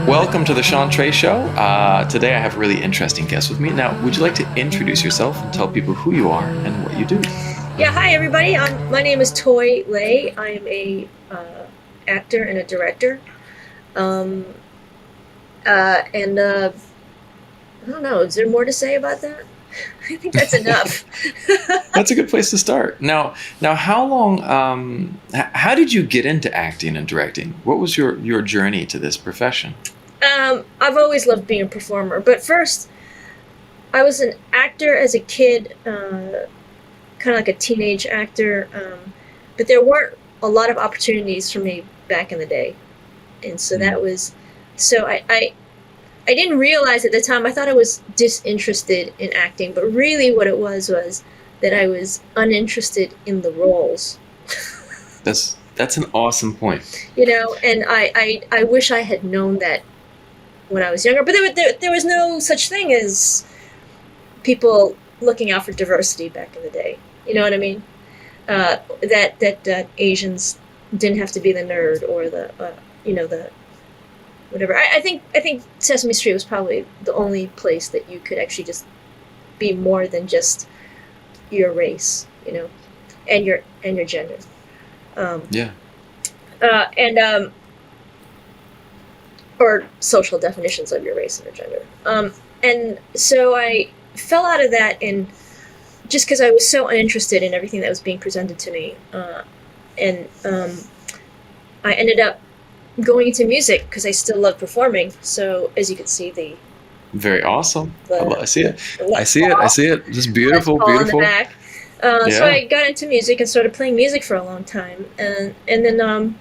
Welcome to the Sean Trey Show. Today I have a really interesting guest with me. Now, would you like to introduce yourself and tell people who you are and what you do? Yeah, hi everybody. My name is Toy Lei. I am a actor and a director. I don't know. Is there more to say about that? I think that's enough. That's a good place to start. Now, how long? How did you get into acting and directing? What was your journey to this profession? I've always loved being a performer, but first, I was an actor as a kid, kind of like a teenage actor. But there weren't a lot of opportunities for me back in the day, and so that was. So I didn't realize at the time. I thought I was disinterested in acting, but really what it was that I was uninterested in the roles. That's an awesome point. And I wish I had known that when I was younger. But there was no such thing as people looking out for diversity back in the day. You know what I mean? That Asians didn't have to be the nerd or the whatever. I think Sesame Street was probably the only place that you could actually just be more than just your race, and your gender. Or social definitions of your race and your gender. And so I fell out of that, and just because I was so uninterested in everything that was being presented to me, I ended up going into music because I still love performing. So as you can see, very awesome. I see it. I see it. Just beautiful. On the back. So I got into music and started playing music for a long time, and then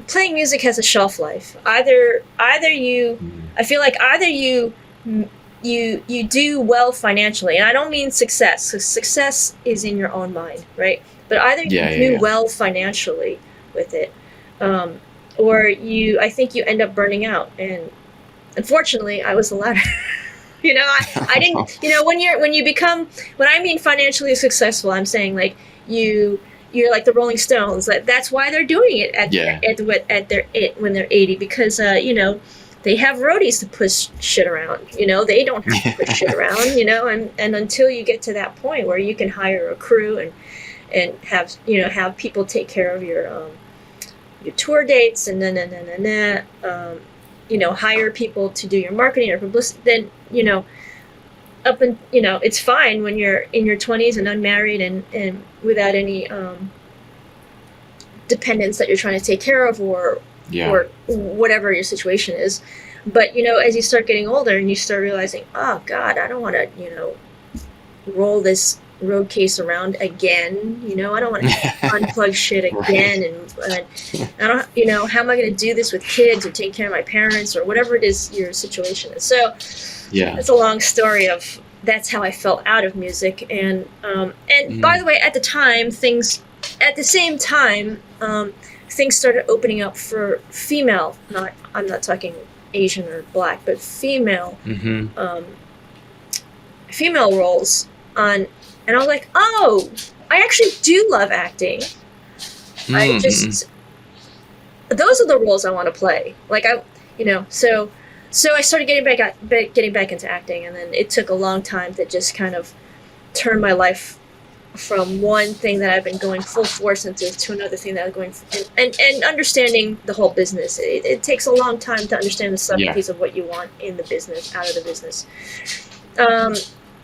playing music has a shelf life. Either you do well financially, and I don't mean success. So success is in your own mind, right? But either you do well financially with it, or I think you end up burning out. And unfortunately, I was the latter. I didn't. When I mean financially successful, I'm saying like you're like the Rolling Stones. That's why they're doing it when they're 80, because they have roadies to push shit around. They don't have to push shit around. And until you get to that point where you can hire a crew and have people take care of your tour dates and hire people to do your marketing or publicity, then it's fine when you're in your 20s and unmarried and without any dependents that you're trying to take care of or whatever your situation is. But as you start getting older and you start realizing, oh God, I don't want to roll this road case around again. I don't want to unplug shit again. And I don't, how am I going to do this with kids or take care of my parents or whatever it is your situation is? So it's a long story of that's how I fell out of music. And by the way, at the same time, things started opening up for female, I'm not talking Asian or black, but female roles on. And I was like, oh, I actually do love acting. Those are the roles I want to play. Like so I started getting back into acting, and then it took a long time to just kind of turn my life from one thing that I've been going full force into to another thing that I'm going and understanding the whole business. It takes a long time to understand the subtleties of what you want in the business, out of the business.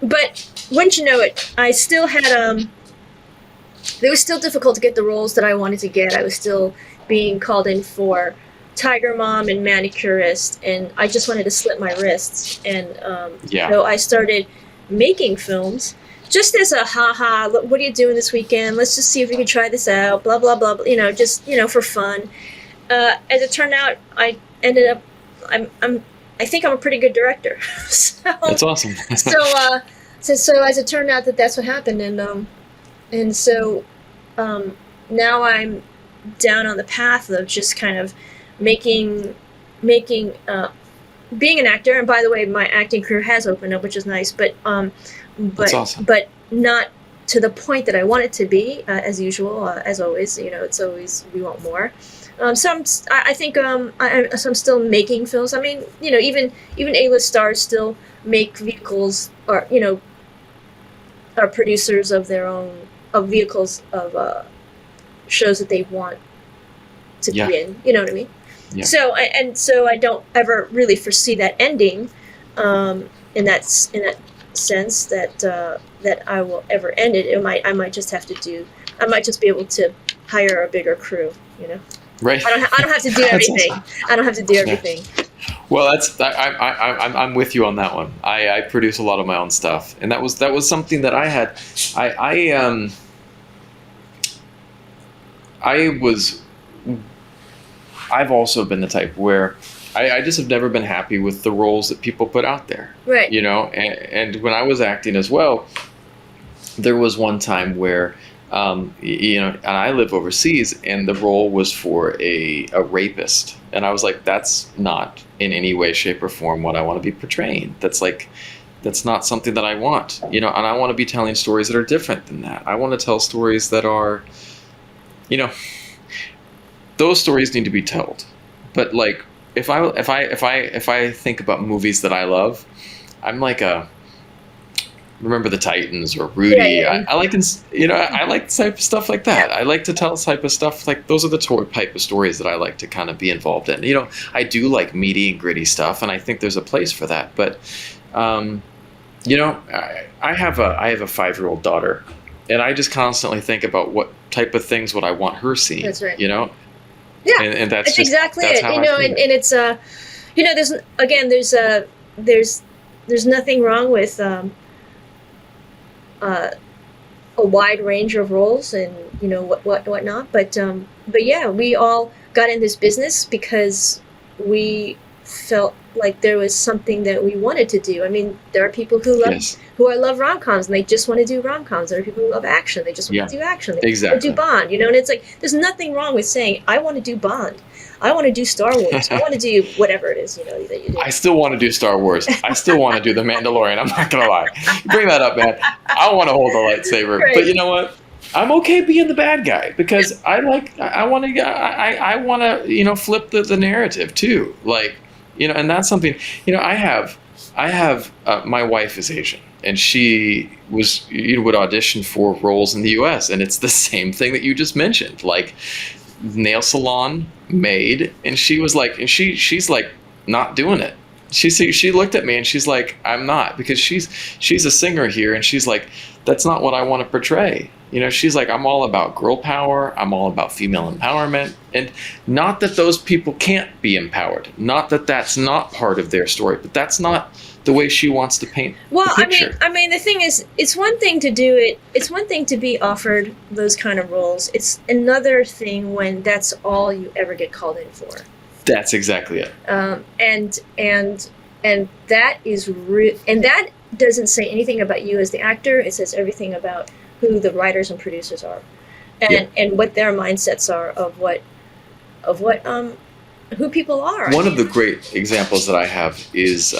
But wouldn't you know it, I still had it was still difficult to get the roles that I wanted to get. I was still being called in for Tiger Mom and manicurist, and I just wanted to slit my wrists. And so I started making films just as a what are you doing this weekend? Let's just see if we can try this out, blah, blah, blah, just, for fun. As it turned out, I ended up, I think I'm a pretty good director. So, that's awesome. so as it turned out that's what happened. And so now I'm down on the path of just kind of making being an actor. And by the way, my acting career has opened up, which is nice, but that's awesome. But not to the point that I want it to be, as usual, as always. It's always we want more. I think I'm still making films. I mean, even A-list stars still make vehicles, or are producers of their own vehicles of shows that they want to be in. You know what I mean? Yeah. So I don't ever really foresee that ending, in that sense that I will ever end it. I might just be able to hire a bigger crew. Right. I don't have to do everything. I don't have to do everything. Well, I'm with you on that one. I produce a lot of my own stuff, and that was something that I had. I've also been the type where I just have never been happy with the roles that people put out there. Right. And when I was acting as well, there was one time where, and I live overseas, and the role was for a rapist. And I was like, that's not in any way, shape, or form what I want to be portraying. That's not something that I want, and I want to be telling stories that are different than that. I want to tell stories that are, those stories need to be told. But like, if I think about movies that I love, I'm like Remember the Titans or Rudy. Yeah. I like I like type of stuff like that. I like to tell type of stuff like those are the type of stories that I like to kind of be involved in. I do like meaty and gritty stuff, and I think there's a place for that. But I have a 5-year-old daughter, and I just constantly think about what type of things would I want her seeing. That's right. Yeah, and that's exactly it. And it's there's nothing wrong with a wide range of roles and whatnot, but yeah, we all got in this business because we felt like there was something that we wanted to do. I mean, there are people who love rom-coms and they just want to do rom-coms. There are people who love action, they just want to do action. They just want to do Bond, and it's like there's nothing wrong with saying I want to do Bond, I want to do Star Wars, I want to do whatever it is that you do. I still want to do Star Wars. I still want to do The Mandalorian. I'm not gonna lie. Bring that up, man. I want to hold a lightsaber, right. But you know what? I'm okay being the bad guy because I want to flip the narrative too, and that's something I have my wife is Asian, and she would audition for roles in the U.S. and it's the same thing that you just mentioned, like nail salon, maid, and she was like, and she's like not doing it. She looked at me and she's like, I'm not, because she's a singer here, and she's like, that's not what I want to portray. She's like, I'm all about girl power. I'm all about female empowerment. And not that those people can't be empowered. Not that that's not part of their story, but that's not the way she wants to paint the picture. I mean, the thing is, it's one thing to do it. It's one thing to be offered those kind of roles. It's another thing when that's all you ever get called in for. That's exactly it. And that is and that doesn't say anything about you as the actor. It says everything about who the writers and producers are, and what their mindsets are of who people are. One of the great examples that I have is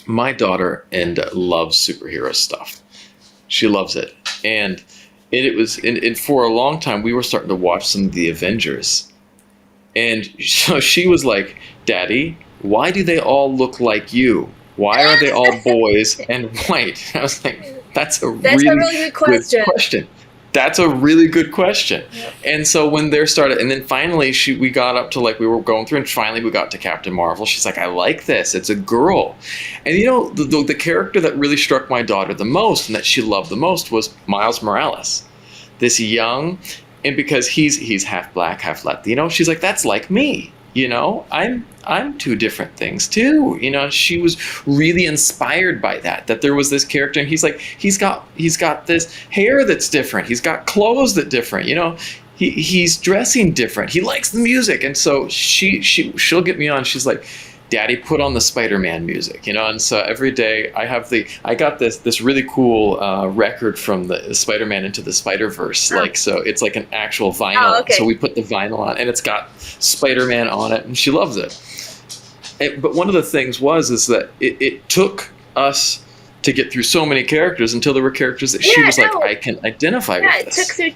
my daughter loves superhero stuff. She loves it, and for a long time we were starting to watch some of the Avengers, and so she was like, "Daddy, why do they all look like you? Why are they all boys and white?" I was like, That's a really good question. That's a really good question. Yep. And so when there started, and then finally we got up to we were going through, and finally we got to Captain Marvel. She's like, I like this. It's a girl. And the character that really struck my daughter the most and that she loved the most was Miles Morales. This young, and because he's half black, half Latino, she's like, that's like me. I'm two different things too. She was really inspired by that there was this character, and he's like, he's got this hair that's different. He's got clothes that different. He's dressing different. He likes the music. And so she'll get me on. She's like, Daddy, put on the Spider-Man music, and so every day I got this really cool record from the Spider-Man Into the Spider-Verse, so it's like an actual vinyl. Oh, okay. So we put the vinyl on, and it's got Spider-Man on it, and she loves it. But one of the things is that it took us to get through so many characters until there were characters that she was like, I can identify with this. It took through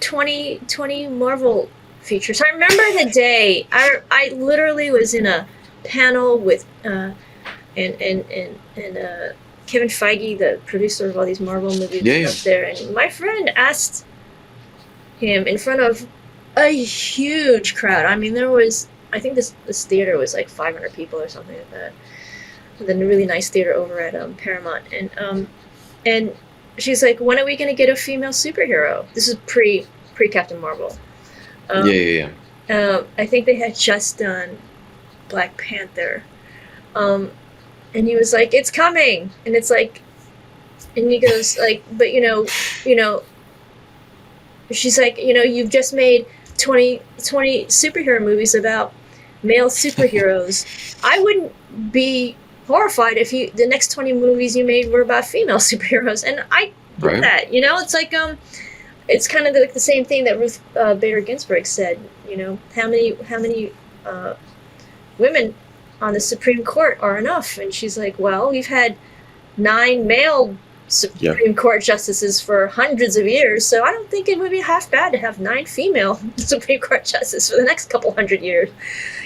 20 Marvel features. I remember the day I literally was in a panel with and Kevin Feige, the producer of all these Marvel movies, up there, and my friend asked him in front of a huge crowd. I mean, I think this theater was like 500 people or something like that. The really nice theater over at Paramount, and she's like, "When are we gonna get a female superhero?" This is pre Captain Marvel. I think they had just done Black Panther, and he was like, "It's coming," and it's like, and he goes like, "But you know," she's like, "You've just made 20 superhero movies about male superheroes. I wouldn't be horrified if the next 20 movies you made were about female superheroes." And I get that, it's like it's kind of like the same thing that Ruth Bader Ginsburg said. How many women on the Supreme Court are enough? And she's like, well, we've had 9 male Supreme Court justices for hundreds of years, so I don't think it would be half bad to have 9 female Supreme Court justices for the next couple hundred years.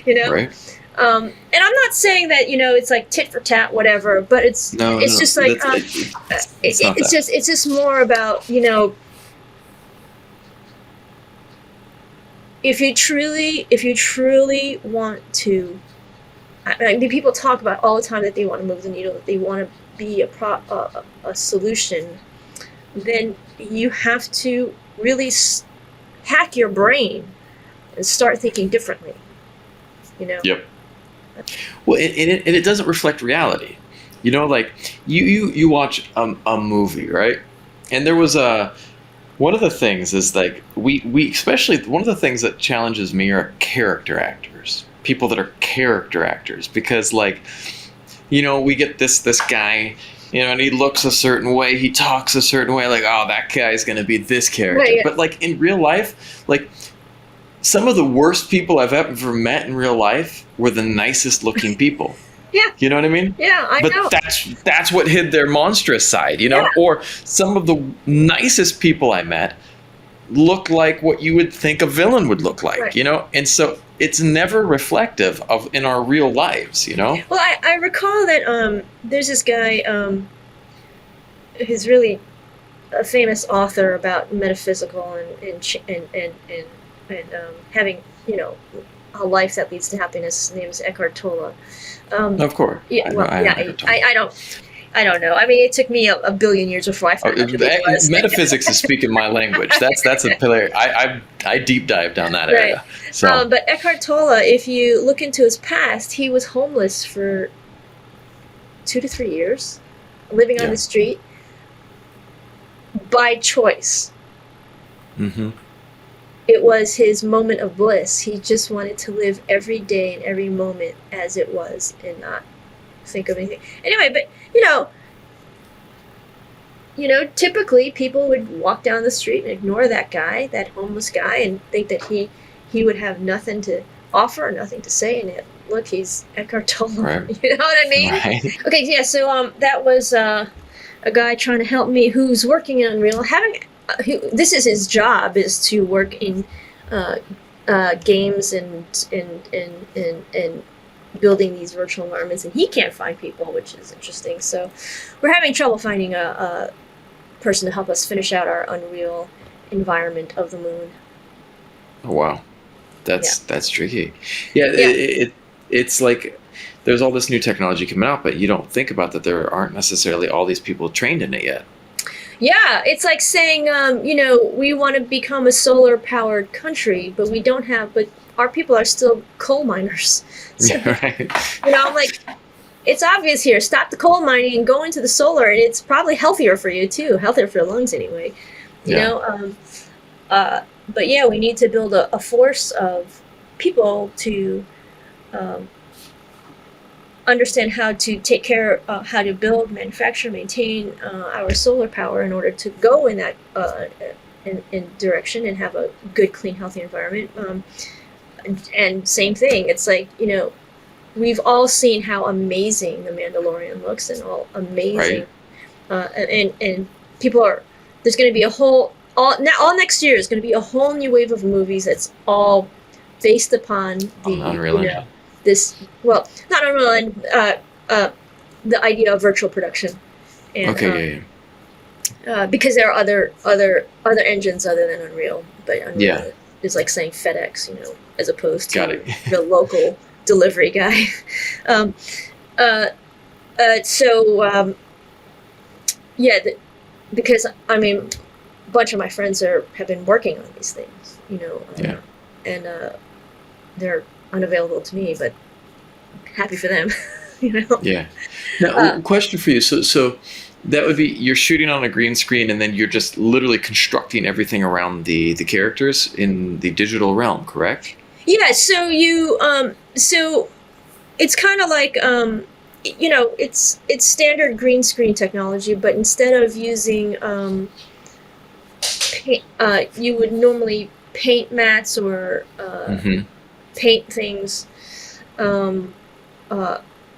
Right. And I'm not saying that it's like tit for tat, whatever, but it's just like it's just more about if you truly want to. I mean, people talk about all the time that they want to move the needle, that they want to be a solution. Then you have to really hack your brain and start thinking differently. Yep. Well, and it doesn't reflect reality. Like you watch a movie, right? And there was one of the things is like we especially one of the things that challenges me are character actors, people that are character actors, because like we get this guy, and he looks a certain way, he talks a certain way, like, oh, that guy's gonna be this character. Right, yeah. But like in real life, like some of the worst people I've ever met in real life were the nicest looking people. Yeah. You know what I mean? Yeah, I know. But that's what hid their monstrous side, Yeah. Or some of the nicest people I met look like what you would think a villain would look like, right. And so it's never reflective of in our real lives, Well, I recall that there's this guy who's really a famous author about metaphysical and having a life that leads to happiness. His name is Eckhart Tolle. Of course. Yeah. I don't know. I mean, it took me a billion years before I found out who he was. Metaphysics is speaking my language. That's a pillar. I deep dive down that area. Right. So. But Eckhart Tolle, if you look into his past, he was homeless for 2 to 3 years, living on the street by choice. Mm-hmm. It was his moment of bliss. He just wanted to live every day and every moment as it was and not think of anything. Anyway, but typically people would walk down the street and ignore that guy, that homeless guy, and think that he would have nothing to offer, nothing to say, and look, he's Eckhart Tolle. Right. You know what I mean? Right. Okay, yeah. So that was a guy trying to help me who's working in Unreal, this is his job, is to work in games and building these virtual environments, and he can't find people, which is interesting. So we're having trouble finding a person to help us finish out our Unreal environment of the moon. Oh wow, that's tricky. Yeah. It's like there's all this new technology coming out, but you don't think about that there aren't necessarily all these people trained in it yet. Yeah, it's like saying, we want to become a solar-powered country, but but our people are still coal miners. So, right. I'm like, it's obvious here. Stop the coal mining and go into the solar, and it's probably healthier for you too, healthier for your lungs anyway. But yeah, we need to build a force of people to understand how to take care, how to build, manufacture, maintain our solar power in order to go in that in direction and have a good, clean, healthy environment. And same thing, it's like, we've all seen how amazing The Mandalorian looks and all amazing. Right. and people are there's going to be a whole all next year is going to be a whole new wave of movies that's all based upon On the Unreal Engine. this not Unreal the idea of virtual production and Okay, because there are other engines other than Unreal, but Unreal is like saying FedEx, as opposed to the local delivery guy. Because I mean, a bunch of my friends have been working on these things, and they're unavailable to me, but happy for them, Yeah. Now, question for you. So that would be you're shooting on a green screen, and then you're just literally constructing everything around the characters in the digital realm, correct? Yeah. So so it's kind of like it's standard green screen technology, but instead of using you would normally paint mats or paint things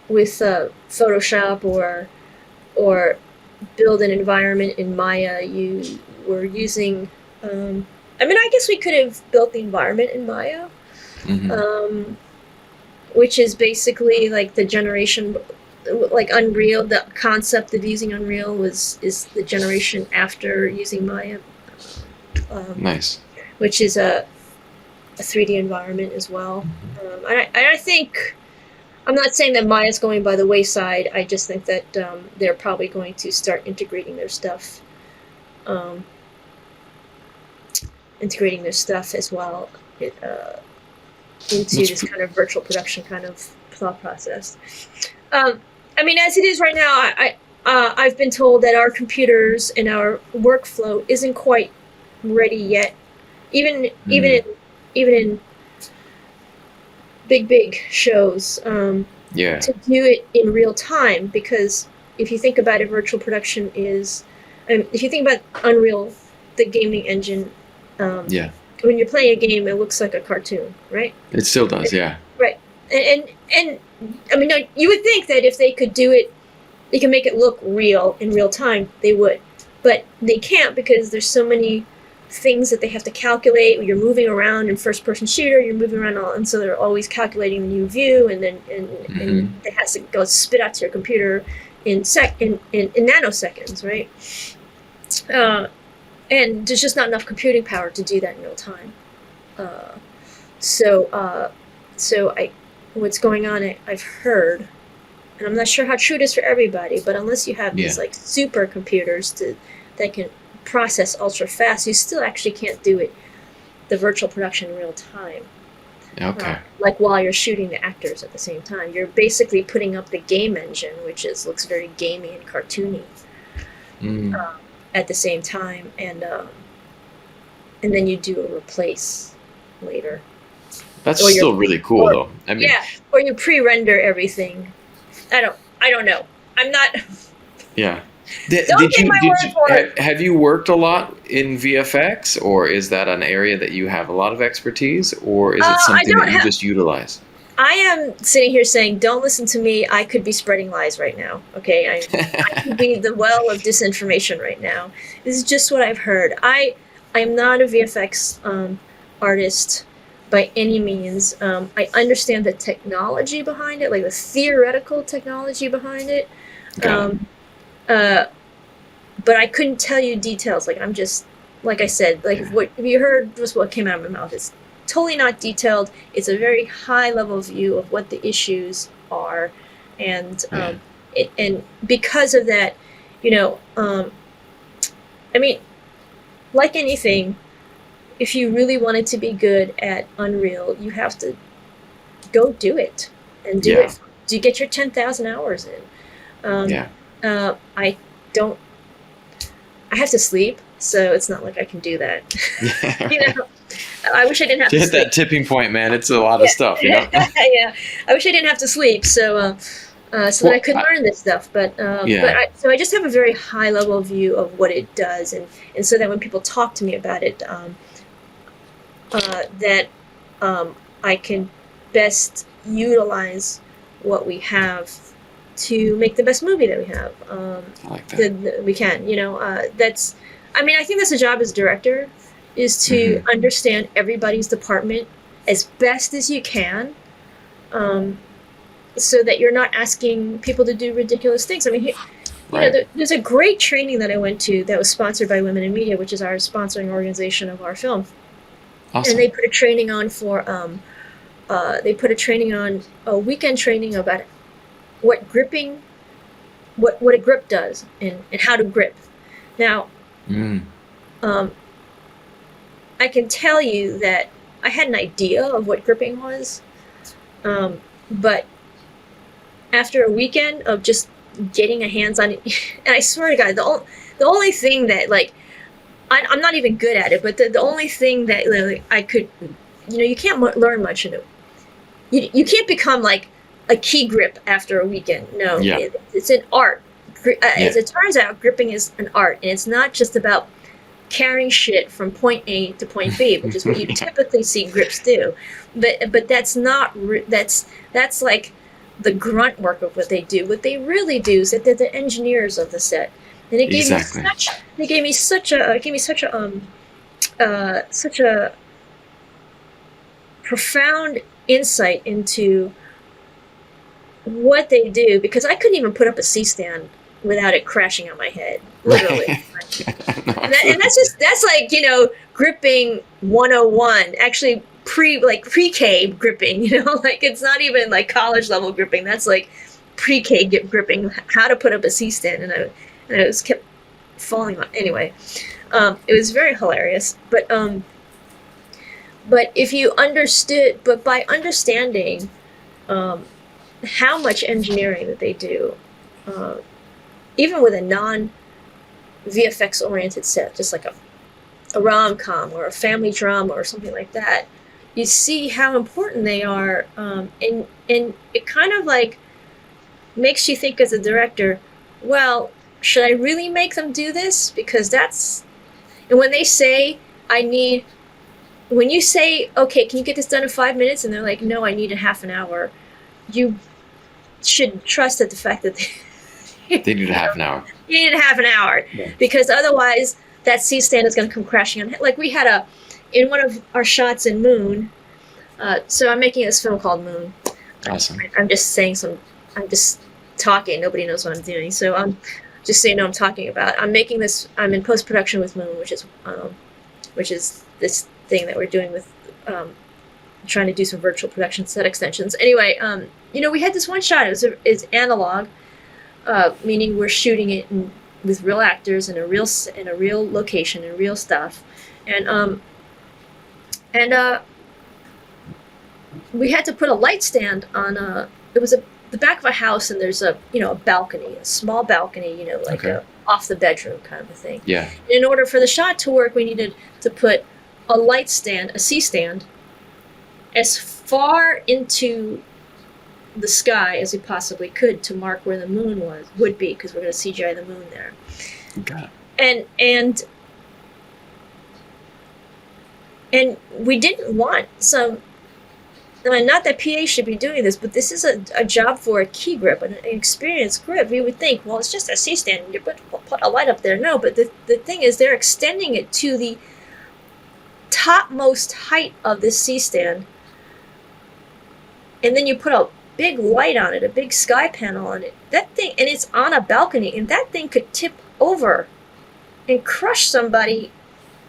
with Photoshop or build an environment in Maya. You were using I guess we could have built the environment in Maya, which is basically like the generation, like Unreal. The concept of using Unreal is the generation after using Maya. Nice. Which is a 3D environment as well. I think, I'm not saying that Maya's going by the wayside. I just think that they're probably going to start integrating their stuff as well into this kind of virtual production kind of thought process. I mean, as it is right now, I've been told that our computers and our workflow isn't quite ready yet. Even in big shows, to do it in real time, because if you think about it, virtual production is, if you think about Unreal, the gaming engine, when you're playing a game, it looks like a cartoon, right? It still does, right. And I mean, you would think that if they could do it, they can make it look real in real time, they would, but they can't, because there's so many things that they have to calculate. You're moving around in first-person shooter, you're moving around, and so they're always calculating the new view, and then and it has to go spit out to your computer in nanoseconds, right? And there's just not enough computing power to do that in real time. So what's going on? I've heard, and I'm not sure how true it is for everybody, but unless you have these like supercomputers that can process ultra fast, you still actually can't do it, the virtual production in real time. Okay. Like while you're shooting the actors at the same time, you're basically putting up the game engine, which looks very gamey and cartoony, at the same time, and then you do a replace later. That's still really cool, though. I mean, or you pre-render everything. I don't know. I'm not. Yeah. Have you worked a lot in VFX, or is that an area that you have a lot of expertise, or is it something that you just utilize? I am sitting here saying, don't listen to me. I could be spreading lies right now. Okay, I could be the well of disinformation right now. This is just what I've heard. I am not a VFX artist by any means. I understand the technology behind it, like the theoretical technology behind it. But I couldn't tell you details. Like, I'm just, like I said, like what you heard was what came out of my mouth. It's totally not detailed. It's a very high level view of what the issues are, and and because of that, I mean, like anything, if you really wanted to be good at Unreal, you have to go do it and do it. Do you get your 10,000 hours in? I have to sleep, so it's not like I can do that. I wish I didn't have to hit sleep. That tipping point, man. It's a lot of stuff, Yeah, I wish I didn't have to sleep, so that I could learn this stuff. But so I just have a very high level view of what it does, and so that when people talk to me about it, that I can best utilize what we have to make the best movie that we have. I like that. We can, that's, I mean, I think that's a job as a director, is to understand everybody's department as best as you can, so that you're not asking people to do ridiculous things. I mean, there's a great training that I went to that was sponsored by Women in Media, which is our sponsoring organization of our film. Awesome. And they put a training on a weekend training about what a grip does and how to grip. Now, I can tell you that I had an idea of what gripping was, but after a weekend of just getting a hands on it, and I swear to God, the only thing that, like, I'm not even good at it, but the only thing that, like, I could, you can't learn much in it. You can't become like a key grip after a weekend. No, it's an art. As it turns out, gripping is an art, and it's not just about carrying shit from point A to point B, which is what you typically see grips do. But that's not that's like the grunt work of what they do. What they really do is that they're the engineers of the set, and it gave me such a profound insight into what they do, because I couldn't even put up a C-stand without it crashing on my head, literally. And that's like, gripping 101, actually pre-K gripping, like, it's not even like college level gripping. That's like pre-K gripping, how to put up a C-stand, and I was kept falling on. Anyway, it was very hilarious, but if you understood, but by understanding how much engineering that they do, even with a non-VFX oriented set, just like a rom-com or a family drama or something like that, you see how important they are, and it kind of like makes you think as a director, well, should I really make them do this? Because and when they say, when you say, okay, can you get this done in 5 minutes? And they're like, no, I need a half an hour. You should trust at the fact that they need a half an hour. You need a half an hour, because otherwise that C-stand is going to come crashing on. Like, we had in one of our shots in Moon. So I'm making this film called Moon. Awesome. I'm just talking. Nobody knows what I'm doing. So just so you know, I'm talking about. I'm making this. I'm in post-production with Moon, which is this thing that we're doing with trying to do some virtual production set extensions. Anyway, we had this one shot. It's analog, meaning we're shooting it with real actors in a real location and real stuff, and we had to put a light stand on the back of a house, and there's a balcony, a small balcony, like off the bedroom kind of a thing. Yeah. In order for the shot to work, we needed to put a light stand, a C-stand, as far into the sky as we possibly could to mark where the moon would be, because we're going to CGI the moon there. Okay. And we didn't want some. Not that PA should be doing this, but this is a job for a key grip, an experienced grip. We would think, well, it's just a C-stand. You put a light up there. No, but the thing is, they're extending it to the topmost height of this C-stand, and then you put a big light on it, a big sky panel on it. That thing, and it's on a balcony, and that thing could tip over and crush somebody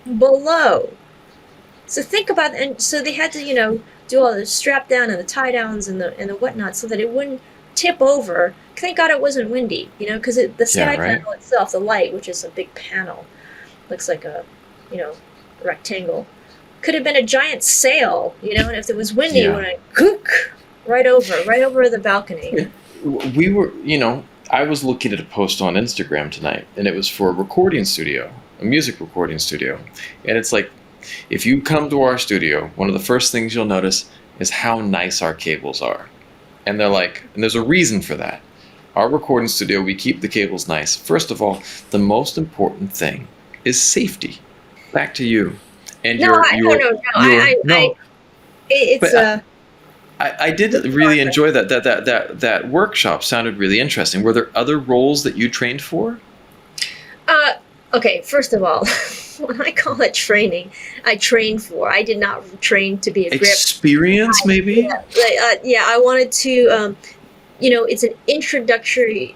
below. So think about, and so they had to, do all the strap down and the tie downs and the whatnot so that it wouldn't tip over. Thank God it wasn't windy, because the sky panel itself, the light, which is a big panel, looks like a, rectangle, could have been a giant sail, and if it was windy, it went right over the balcony. We were, I was looking at a post on Instagram tonight, and it was for a recording studio, a music recording studio, and it's like, if you come to our studio, one of the first things you'll notice is how nice our cables are. And they're like, and there's a reason for that. Our recording studio, we keep the cables nice. First of all, the most important thing is safety. Back to you. And it's I did really enjoy that workshop. Sounded really interesting. Were there other roles that you trained for? Okay, first of all, when I call it training, I trained for. I did not train to be a grip. Experience, maybe? Yeah, I wanted to, it's an introductory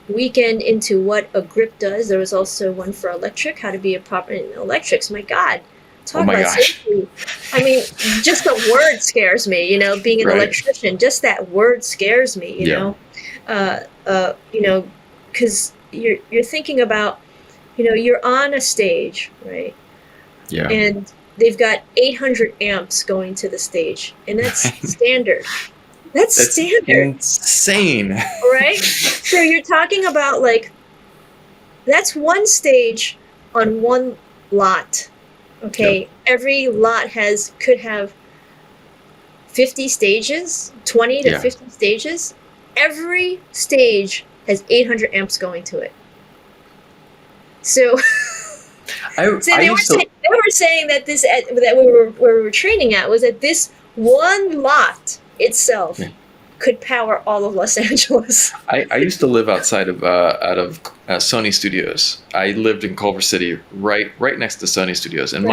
weekend into what a grip does. There was also one for electric, how to be a proper electrics. My God, talk about safety. I mean, just the word scares me. Being an electrician, just that word scares me. Because you're thinking about, you're on a stage, right? Yeah. And they've got 800 amps going to the stage, and that's standard. That's standard. Insane. Right? So you're talking about that's one stage on one lot. Okay? Yep. Every lot could have 50 stages, 20 to 50 stages. Every stage has 800 amps going to it. So they were saying that we were training at was that this one lot itself could power all of Los Angeles. I used to live outside of Sony Studios. I lived in Culver City, right next to Sony Studios, and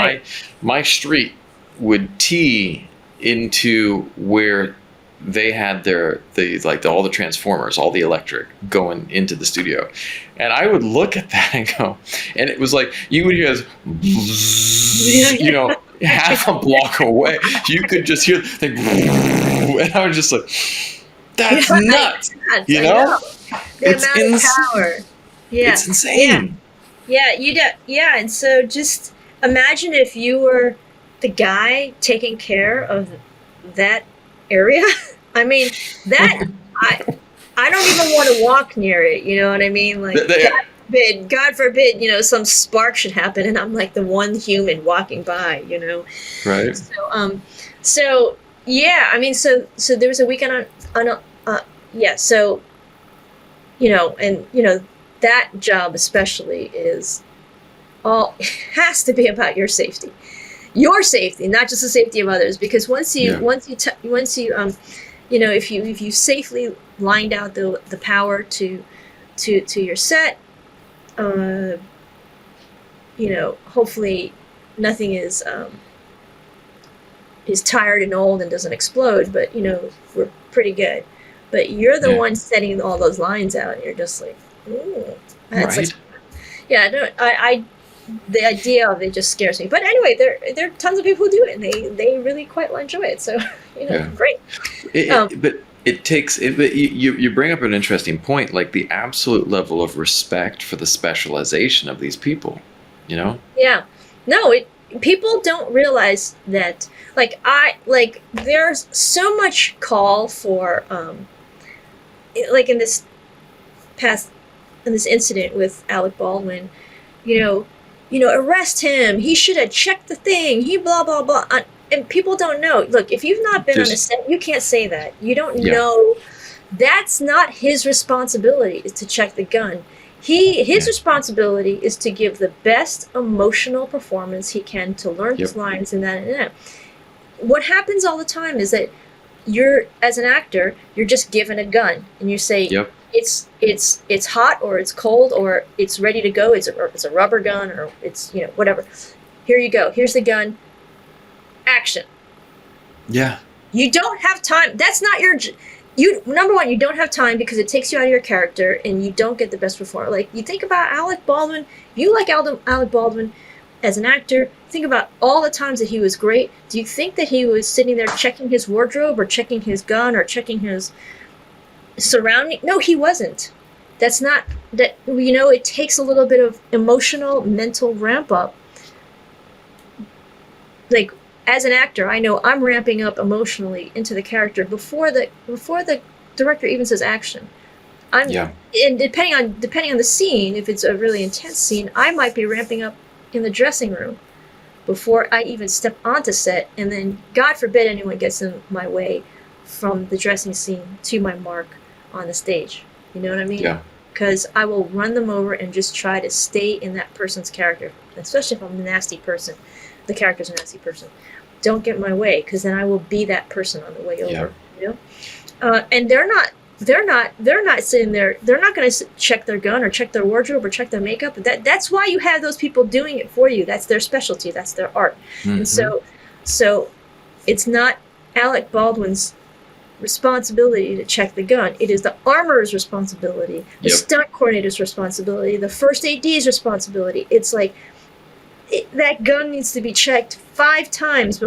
my street would tee into where they had all the transformers, all the electric going into the studio, and I would look at that and go, and it was like you would hear this, half a block away, you could just hear the thing, and I was just like, that's nuts, it's amount of power. Yeah, it's insane. Yeah, and so just imagine if you were the guy taking care of that area. I mean, that I don't even want to walk near it. You know what I mean? Like, God forbid, some spark should happen, and I'm like the one human walking by. Right. So yeah. I mean, so there was a weekend on So, that job especially has to be about your safety. Your safety, not just the safety of others, because once you if you safely lined out the power to your set, hopefully nothing is tired and old and doesn't explode, but we're pretty good. But you're the one setting all those lines out, and you're just like, ooh, that's the idea of it just scares me. But anyway, there are tons of people who do it, and they really quite enjoy it. So great. But it takes. But you bring up an interesting point, like the absolute level of respect for the specialization of these people. Yeah. No, people don't realize that. There's so much call for in this incident with Alec Baldwin, arrest him. He should have checked the thing. He blah, blah, blah. And people don't know. Look, if you've not been on a set, you can't say that. You don't know. That's not his responsibility, is to check the gun. His responsibility is to give the best emotional performance he can, to learn his lines and that and that. What happens all the time is that as an actor, you're just given a gun and you say, it's hot, or it's cold, or it's ready to go. It's a rubber gun, or it's whatever. Here you go. Here's the gun. Action. Yeah. You don't have time. That's not number one, you don't have time because it takes you out of your character, and you don't get the best performance. Like, you think about Alec Baldwin. If you like Alec Baldwin as an actor, think about all the times that he was great. Do you think that he was sitting there checking his wardrobe, or checking his gun, or checking his surrounding? No, he wasn't. That's not that. It takes a little bit of emotional, mental ramp up. Like, as an actor, I know I'm ramping up emotionally into the character before the director even says action. And depending on the scene, if it's a really intense scene, I might be ramping up in the dressing room before I even step onto set, and then God forbid anyone gets in my way from the dressing scene to my mark on the stage. You know what I mean? Yeah. Because I will run them over and just try to stay in that person's character, especially if I'm a nasty person. The character's a nasty person. don't get in my way, because then I will be that person on the way over. Yeah. You know, and they're not sitting there. They're not going to check their gun or check their wardrobe or check their makeup. That's why you have those people doing it for you. That's their specialty. That's their art. Mm-hmm. And so it's not Alec Baldwin's responsibility to check the gun. It is the armorer's responsibility, the stunt coordinator's responsibility, the first AD's responsibility. It's like that gun needs to be checked 5 times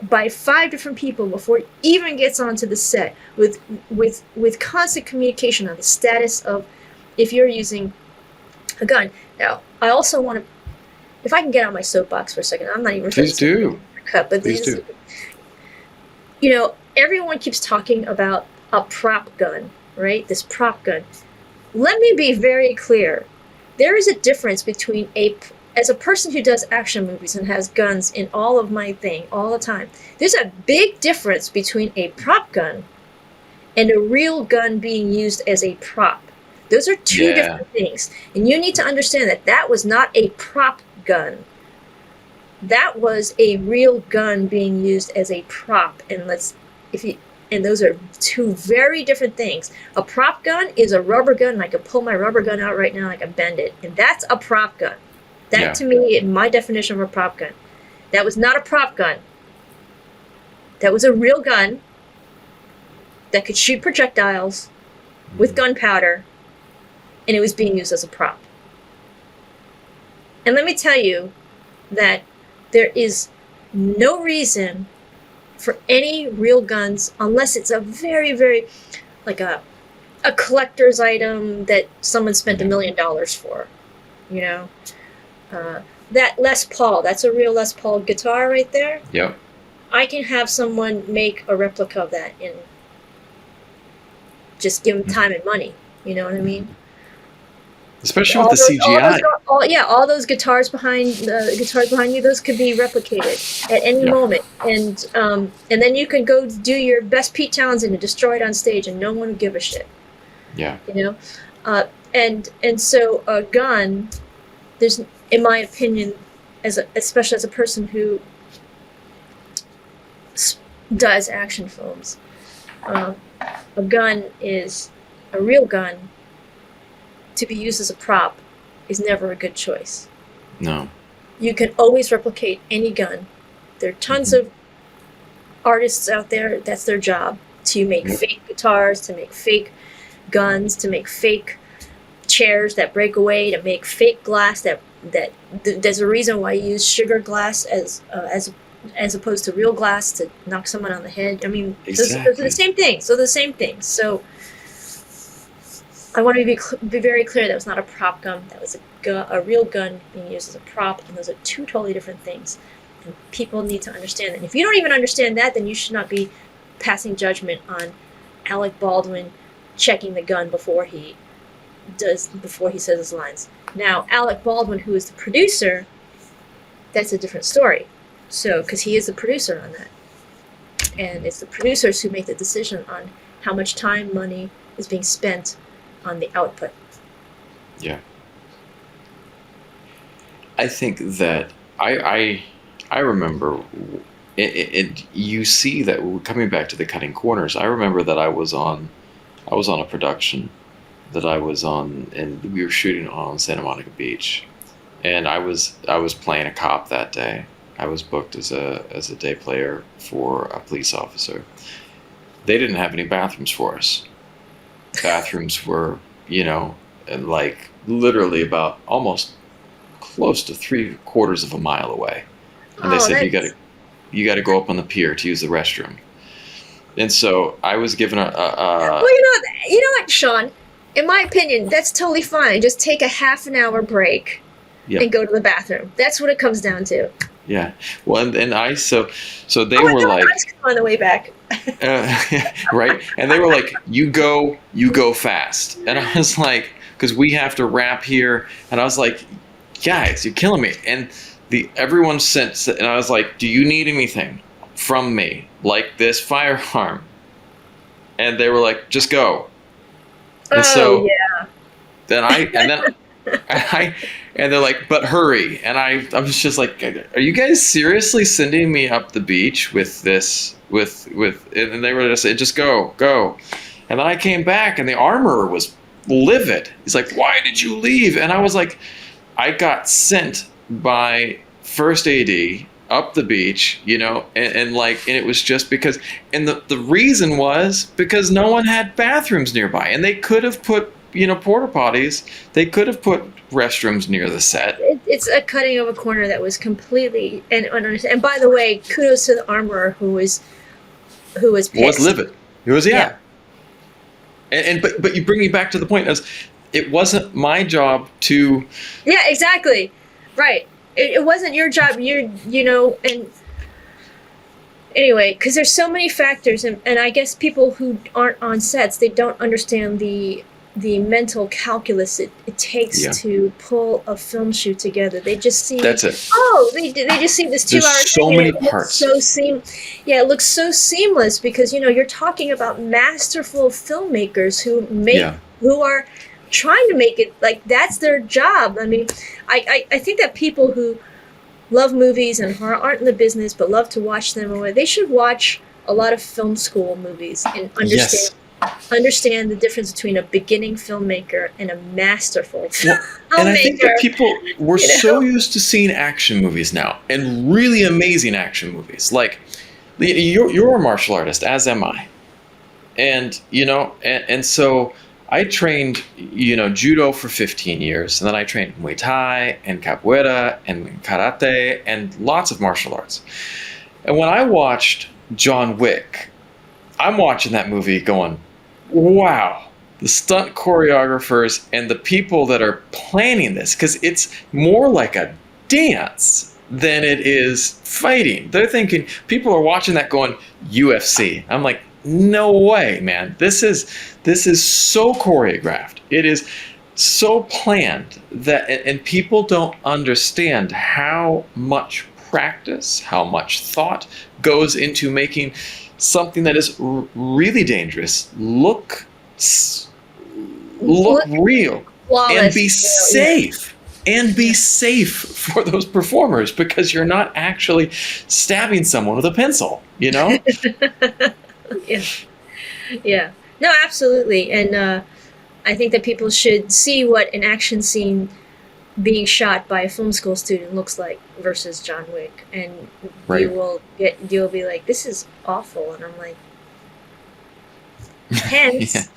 by 5 different people before it even gets onto the set, with constant communication on the status of if you're using a gun. Now, I also want to, if I can get on my soapbox for a second, I'm not even Please do. Cut, but Please do. You know, everyone keeps talking about a prop gun, right? This prop gun. Let me be very clear. There is a difference between as a person who does action movies and has guns in all of my thing all the time, there's a big difference between a prop gun and a real gun being used as a prop. Those are 2 different things. And you need to understand that was not a prop gun. That was a real gun being used as a prop. And those are 2 very different things. A prop gun is a rubber gun, and I could pull my rubber gun out right now and I can bend it. And that's a prop gun. That to me, in my definition of a prop gun, that was not a prop gun. That was a real gun that could shoot projectiles with gunpowder, and it was being used as a prop. And let me tell you that there is no reason for any real guns, unless it's a very, very, like a collector's item that someone spent $1 million for, you know. That Les Paul, that's a real Les Paul guitar right there. Yep. I can have someone make a replica of that and just give them time and money. You know what I mean? Especially with the CGI. All those guitars behind you, those could be replicated at any moment, and then you can go do your best Pete Townsend and destroy it on stage, and no one would give a shit. Yeah. You know, and so a gun, there's, in my opinion, especially as a person who does action films, a gun is a real gun. To be used as a prop is never a good choice. No. You can always replicate any gun. There are tons of artists out there, that's their job, to make fake guitars, to make fake guns, to make fake chairs that break away, to make fake glass that there's a reason why you use sugar glass as opposed to real glass to knock someone on the head. I mean, exactly. those are the same things. So I want to be very clear, that was not a prop gun. That was a real gun being used as a prop, and those are 2 totally different things. And people need to understand that. And if you don't even understand that, then you should not be passing judgment on Alec Baldwin checking the gun before he says his lines. Now, Alec Baldwin, who is the producer, that's a different story. So, because he is the producer on that. And it's the producers who make the decision on how much time, money is being spent on the output. Yeah. I think that I remember it, you see that coming back to the cutting corners. I remember that I was on a production that I was on, and we were shooting on Santa Monica Beach, and I was playing a cop that day. I was booked as a day player for a police officer. They didn't have any bathrooms for us. Bathrooms were, like literally about almost close to 3/4 of a mile away, and they said you got to go up on the pier to use the restroom. And so I was given well, you know what, Sean? In my opinion, that's totally fine. Just take a half an hour break and go to the bathroom. That's what it comes down to. Yeah. Well, and I so they were like on the way back. Right, and they were like, you go fast, and I was like, because we have to wrap here, and I was like, guys, you're killing me. And everyone sent, and I was like, do you need anything from me, like this firearm? And they were like, just go. And then And they're like, but hurry. And I was just like, are you guys seriously sending me up the beach with this, and they were just go, go. And then I came back and the armorer was livid. He's like, why did you leave? And I was like, I got sent by first AD up the beach, and it was just because, and the reason was because no one had bathrooms nearby, and they could have put, porta potties, they could have put restrooms near the set. It's a cutting of a corner that was completely and understand. And by the way, kudos to the armorer who was pissed. Was livid. It was, yeah. But you bring me back to the point as it wasn't my job to. Yeah, exactly. Right. It wasn't your job. And anyway, because there's so many factors, and I guess people who aren't on sets, they don't understand the mental calculus it takes to pull a film shoot together. They just see. That's it. Oh, they just see this 2 hour. There's so many parts. It looks so seamless because you're talking about masterful filmmakers who are trying to make it like that's their job. I mean, I think that people who love movies and aren't in the business but love to watch them, they should watch a lot of film school movies and understand the difference between a beginning filmmaker and a masterful filmmaker. And I think that people were so used to seeing action movies now, and really amazing action movies. Like, you're a martial artist, as am I. And, and so I trained, judo for 15 years, and then I trained Muay Thai and capoeira and karate and lots of martial arts. And when I watched John Wick, I'm watching that movie going, wow, the stunt choreographers and the people that are planning this, because it's more like a dance than it is fighting. They're thinking, people are watching that going, UFC. I'm like, no way, man. This is so choreographed. It is so planned that, and people don't understand how much practice, how much thought goes into making something that is really dangerous look real, flawless, and be safe. And be safe for those performers, because you're not actually stabbing someone with a pencil, Yeah. No, absolutely. And I think that people should see what an action scene being shot by a film school student looks like versus John Wick. And you'll be like, this is awful. And I'm like, hence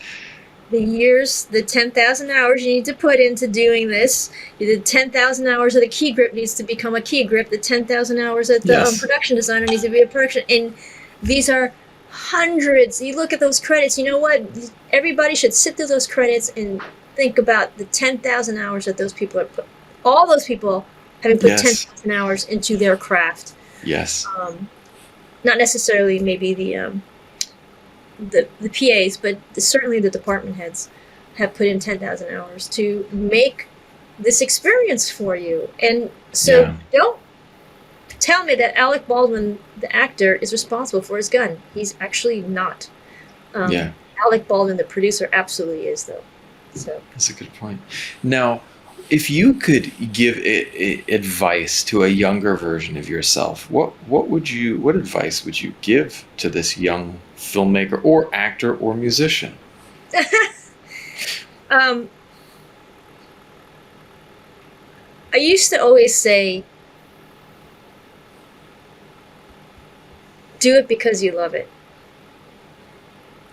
the years, the 10,000 hours you need to put into doing this. The 10,000 hours of the key grip needs to become a key grip. The 10,000 hours that the production designer needs to be a production. And these are hundreds. You look at those credits, you know what? Everybody should sit through those credits and think about the 10,000 hours that those people have put. All those people having put 10,000 hours into their craft. Yes. Not necessarily maybe the PAs, but certainly the department heads have put in 10,000 hours to make this experience for you. And so don't tell me that Alec Baldwin, the actor, is responsible for his gun. He's actually not. Alec Baldwin, the producer, absolutely is, though. So that's a good point. Now, if you could give advice to a younger version of yourself, what advice would you give to this young filmmaker or actor or musician? I used to always say, do it because you love it.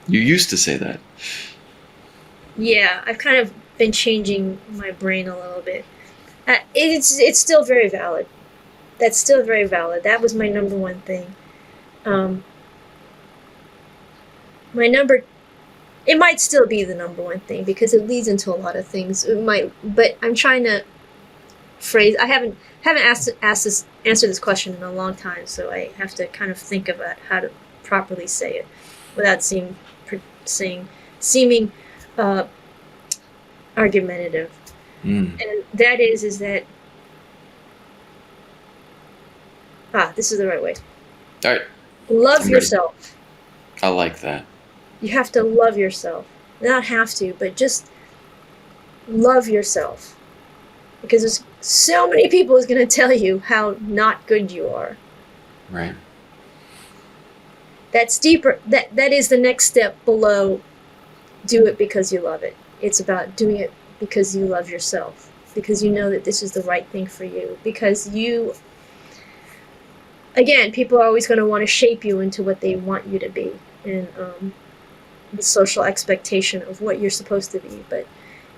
You used to say that. Yeah, I've kind of been changing my brain a little bit. It's still very valid. That's still very valid. That was my number one thing. It might still be the number one thing because it leads into a lot of things. It might, but I'm trying to phrase. I haven't answered this question in a long time, so I have to kind of think about how to properly say it without seeming argumentative. And that is that this is the right way. All right. Love yourself. I like that. You have to love yourself. Not have to, but just love yourself. because there's so many people who's going to tell you how not good you are. Right. That's deeper. That is the next step below do it because you love it. It's about doing it because you love yourself, because you know that this is the right thing for you, because you, again, people are always going to want to shape you into what they want you to be, and the social expectation of what you're supposed to be. But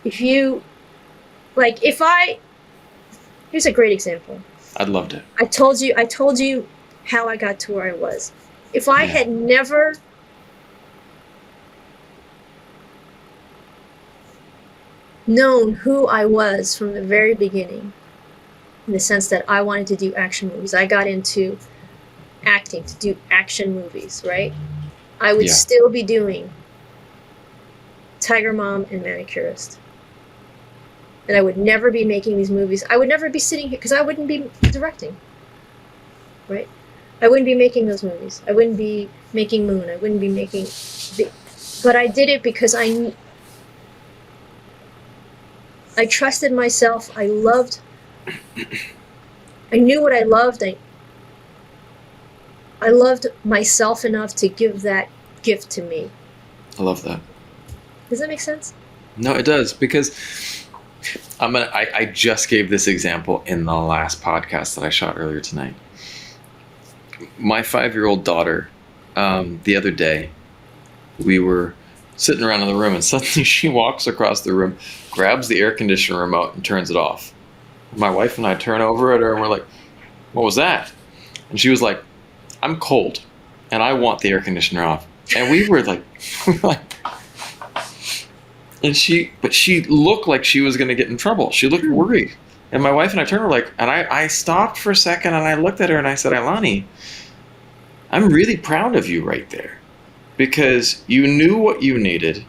if you, like, here's a great example. I'd love to. I told you how I got to where I was. If I had never known who I was from the very beginning, in the sense that I wanted to do action movies, I got into acting to do action movies, right? I would still be doing Tiger Mom and Manicurist. And I would never be making these movies. I would never be sitting here because I wouldn't be directing, right? I wouldn't be making those movies. I wouldn't be making Moon. I wouldn't be making... But I did it because I trusted myself. I knew what I loved. I loved myself enough to give that gift to me. I love that. Does that make sense? No, it does, because I just gave this example in the last podcast that I shot earlier tonight. My 5-year-old daughter, the other day, we were sitting around in the room, and suddenly she walks across the room, grabs the air conditioner remote, and turns it off. My wife and I turn over at her, and we're like, "What was that?" And she was like, "I'm cold, and I want the air conditioner off." And we were like, and she looked like she was going to get in trouble. She looked worried. And my wife and I turned her and I stopped for a second, and I looked at her and I said, "Ilani, I'm really proud of you right there, because you knew what you needed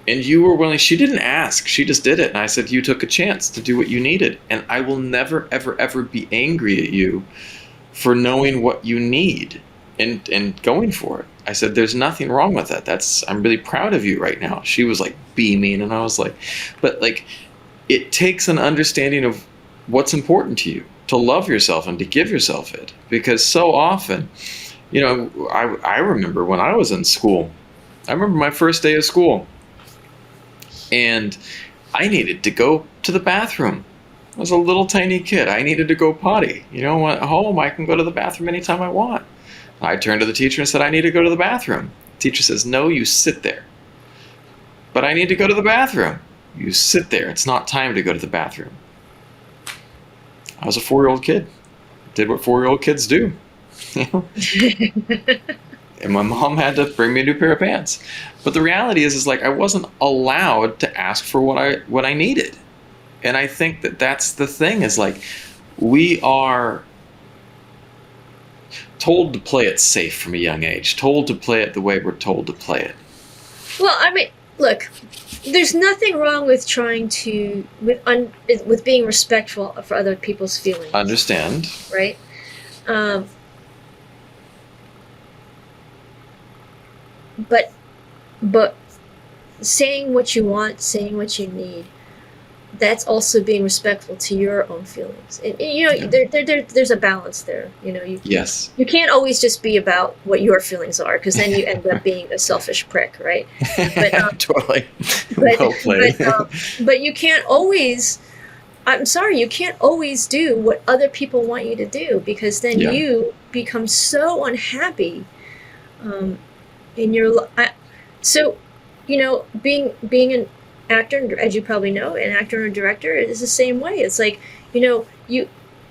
and you were willing." She didn't ask, she just did it. And I said, "You took a chance to do what you needed. And I will never, ever, ever be angry at you for knowing what you need and going for it." I said, "There's nothing wrong with that. I'm really proud of you right now." She was like beaming, and I was like, but like, it takes an understanding of what's important to you, to love yourself and to give yourself it. Because so often, I remember when I was in school, I remember my first day of school, and I needed to go to the bathroom. I was a little tiny kid. I needed to go potty. At home, I can go to the bathroom anytime I want. I turned to the teacher and said, "I need to go to the bathroom." The teacher says, "No, you sit there." "But I need to go to the bathroom." "You sit there. It's not time to go to the bathroom." I was a 4-year-old kid. Did what 4-year-old kids do. And my mom had to bring me a new pair of pants. But the reality is like, I wasn't allowed to ask for what I needed. And I think that's the thing, is like, we are told to play it safe from a young age, told to play it the way we're told to play it. Well, I mean, look, there's nothing wrong with trying to, with being respectful for other people's feelings. Understand. Right? But saying what you want, saying what you need, that's also being respectful to your own feelings. And there's a balance there. Yes. You can't always just be about what your feelings are, because then you end up being a selfish prick, right? But, totally. But you can't always. I'm sorry, you can't always do what other people want you to do, because then you become so unhappy in your life. So, being an actor, as you probably know, an actor or a director is the same way. It's like, you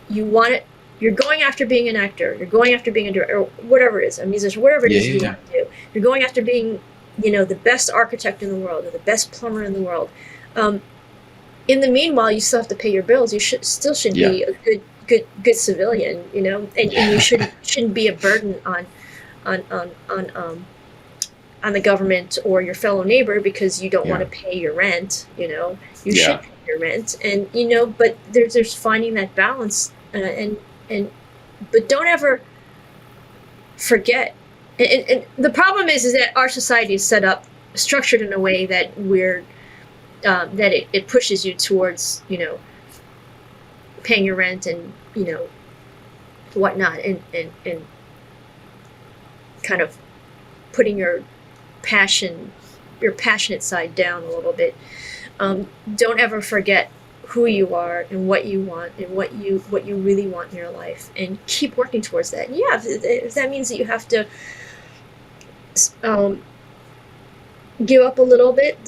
want it. You're going after being an actor. You're going after being a director, or whatever it is, a musician, whatever it is you want to do. You're going after being, the best architect in the world, or the best plumber in the world. In the meanwhile, you still have to pay your bills. You should be a good civilian, and you shouldn't be a burden on the government or your fellow neighbor because you don't want to pay your rent. You should pay your rent, and but there's finding that balance, but don't ever forget. And the problem is that our society is structured in a way that we're that it pushes you towards paying your rent and whatnot, and kind of putting your passionate side down a little bit. Don't ever forget who you are and what you want and what you really want in your life, and keep working towards that. And yeah, if that means that you have to give up a little bit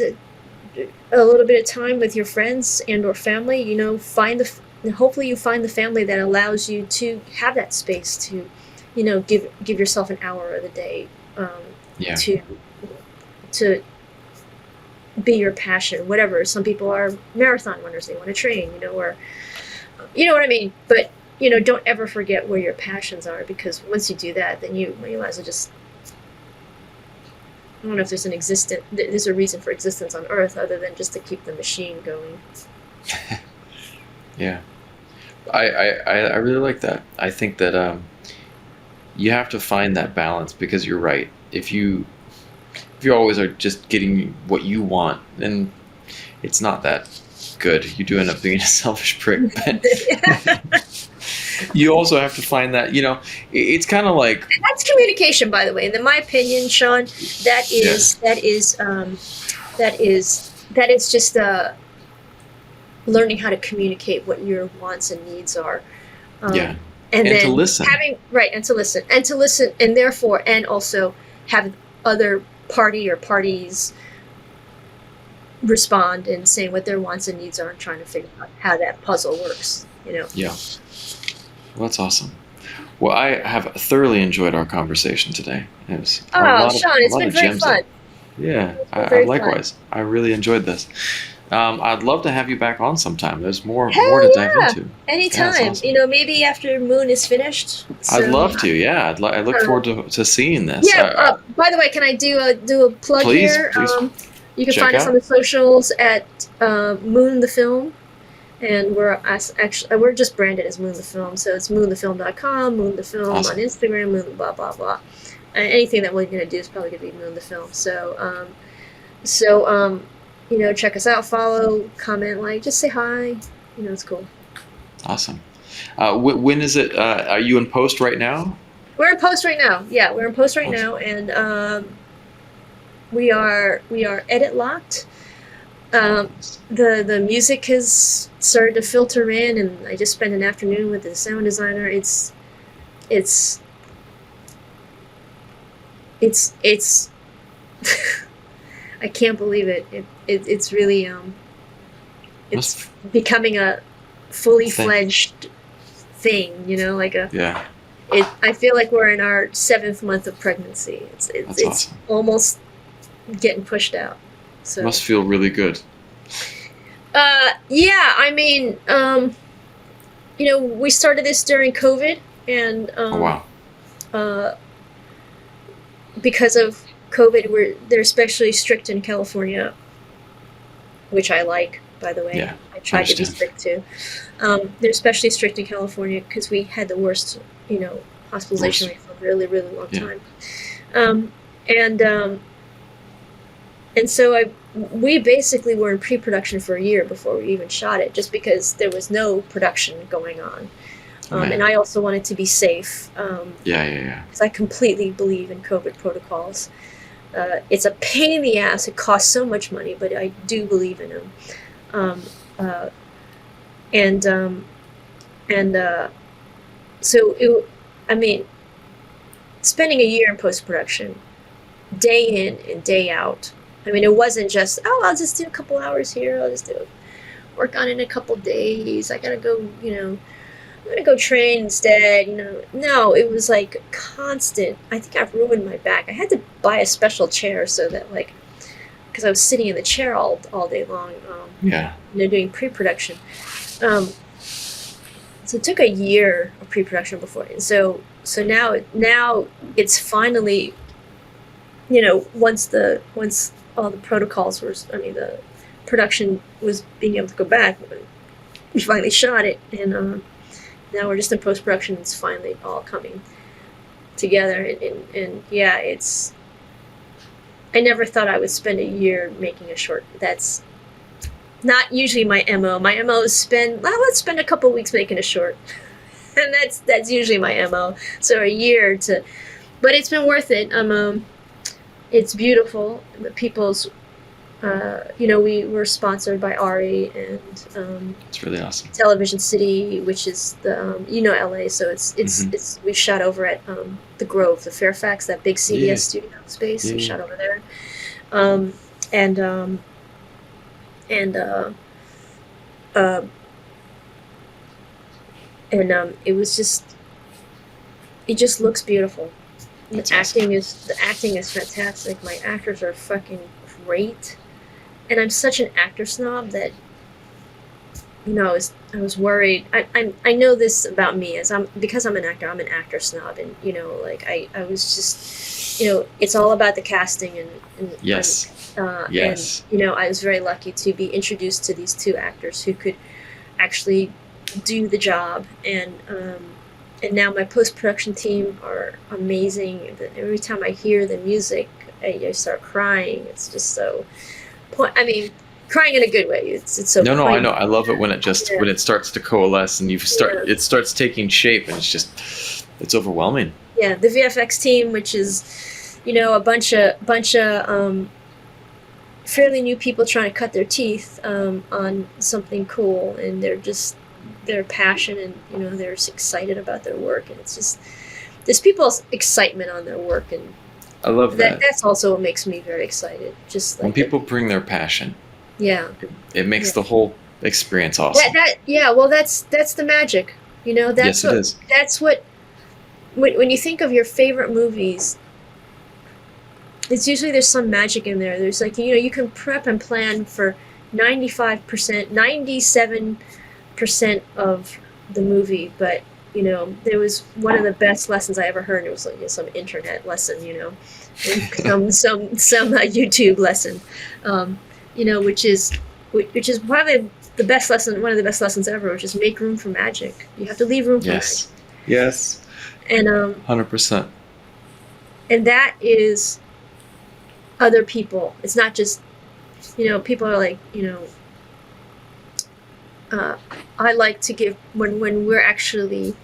of time with your friends and or family, hopefully you find the family that allows you to have that space to, give yourself an hour of the day to be your passion, whatever. Some people are marathon runners, they want to train, or you know what I mean. But don't ever forget where your passions are, because once you do that, then you might as well just, I don't know if there's a reason for existence on Earth other than just to keep the machine going. Yeah, I really like that. I think that you have to find that balance, because you're right. If you always are just getting what you want, then it's not that good. You do end up being a selfish prick. But you also have to find that, it's kind of like, and that's communication, by the way. And in my opinion, Sean, that is just learning how to communicate what your wants and needs are. And then to listen. and to listen, and therefore, and also have other parties respond and saying what their wants and needs are, and trying to figure out how that puzzle works. Yeah. Well, that's awesome. Well, I have thoroughly enjoyed our conversation today. It was Sean, it's been very fun. Yeah, I likewise. Fun. I really enjoyed this. I'd love to have you back on sometime. There's more to dive into. Anytime. Yeah, awesome. Maybe after Moon is finished. So, I'd love to. Yeah, I look forward to seeing this. Yeah. By the way, can I do a plug here? Please. You can find us on the socials at Moon the Film, and we're just branded as Moon the Film. So it's moonthefilm.com, Moon the Film on Instagram, Moon blah blah blah. Anything that we're going to do is probably going to be Moon the Film. So check us out, follow, comment, just say hi. It's cool. Awesome. When is it? Are you in post right now? We're in post right now. Yeah, we're in post right now, and we are edit locked. The music has started to filter in, and I just spent an afternoon with the sound designer. It's I can't believe it. It's really it's becoming a fully fledged thing. I feel like we're in our 7th month of pregnancy. It's awesome. Almost getting pushed out. So must feel really good. Yeah. I mean, we started this during COVID, and oh wow. Because of COVID, they're especially strict in California, which I like, by the way. Yeah, I tried to be strict too. They're especially strict in California because we had the worst, hospitalization rate for a really, really long time. And so we basically were in pre-production for a year before we even shot it, just because there was no production going on. And I also wanted to be safe. Because I completely believe in COVID protocols. It's a pain in the ass. It costs so much money, but I do believe in them. Spending a year in post-production, day in and day out. I mean, it wasn't just, I'll just do a couple hours here. I'll just work on it in a couple days. I gotta go, I'm gonna go train instead, No, it was like constant. I think I've ruined my back. I had to buy a special chair so that, because I was sitting in the chair all day long. Doing pre-production. So it took a year of pre-production before, and so now it's finally, once all the protocols were, the production was being able to go back, we finally shot it, and now we're just in post-production. It's finally all coming together, and yeah, I never thought I would spend a year making a short. not usually my MO. My MO is let's spend a couple weeks making a short. And that's usually my MO. So a year but it's been worth it. It's beautiful. The people's, we were sponsored by Ari and it's really awesome. Television City, which is the LA. So it's we shot over at the Grove, the Fairfax, that big CBS studio space. We shot over there, it was it just looks beautiful. The acting is fantastic. My actors are fucking great, and I'm such an actor snob that I was worried. I know this about me because I'm an actor. I'm an actor snob, and I was just it's all about the casting and yes. And I was very lucky to be introduced to these two actors who could actually do the job, and now my post-production team are amazing. Every time I hear the music, I start crying. It's just so crying in a good way. It's so no, I know. I love it when when it starts to coalesce and it starts taking shape, and it's overwhelming. Yeah, the VFX team, which is a bunch of fairly new people trying to cut their teeth on something cool, and their passion, and they're excited about their work, and it's just there's people's excitement on their work, and I love that. That's also what makes me very excited. Just like when people bring their passion, it makes the whole experience awesome. That's the magic. That's it is. That's what when you think of your favorite movies, it's usually there's some magic in there. There's you can prep and plan for 95%, 97% of the movie, but there was one of the best lessons I ever heard. And it was like some internet lesson, some YouTube lesson, which is probably the best lesson, one of the best lessons ever, which is make room for magic. You have to leave room for magic. Yes. And 100%. And that is other people. It's not just people are like I like to give when we're actually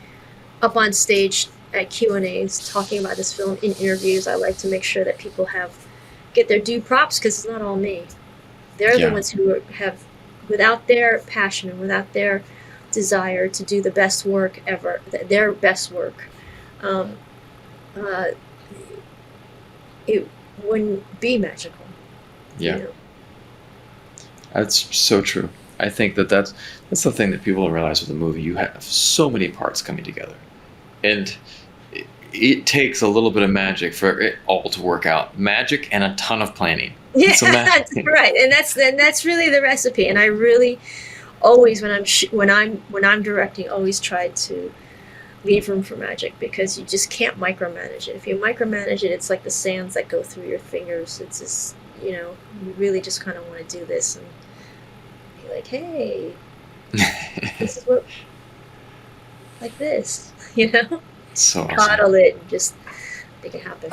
up on stage at Q&As talking about this film in interviews. I like to make sure that people get their due props, because it's not all me. They're the ones who have, without their passion and without their desire to do the best work ever, their best work, it wouldn't be magical. Yeah, that's so true. I think that's the thing that people don't realize with a movie. You have so many parts coming together, and it takes a little bit of magic for it all to work out. Magic and a ton of planning. Yeah, that's right, and that's really the recipe. And I really always, when I'm directing, always try to leave room for magic, because you just can't micromanage it. If you micromanage it, it's like the sands that go through your fingers. It's just you really just kind of want to do this and be like, hey, this is what, like this, So awesome. Coddle it and just make it happen.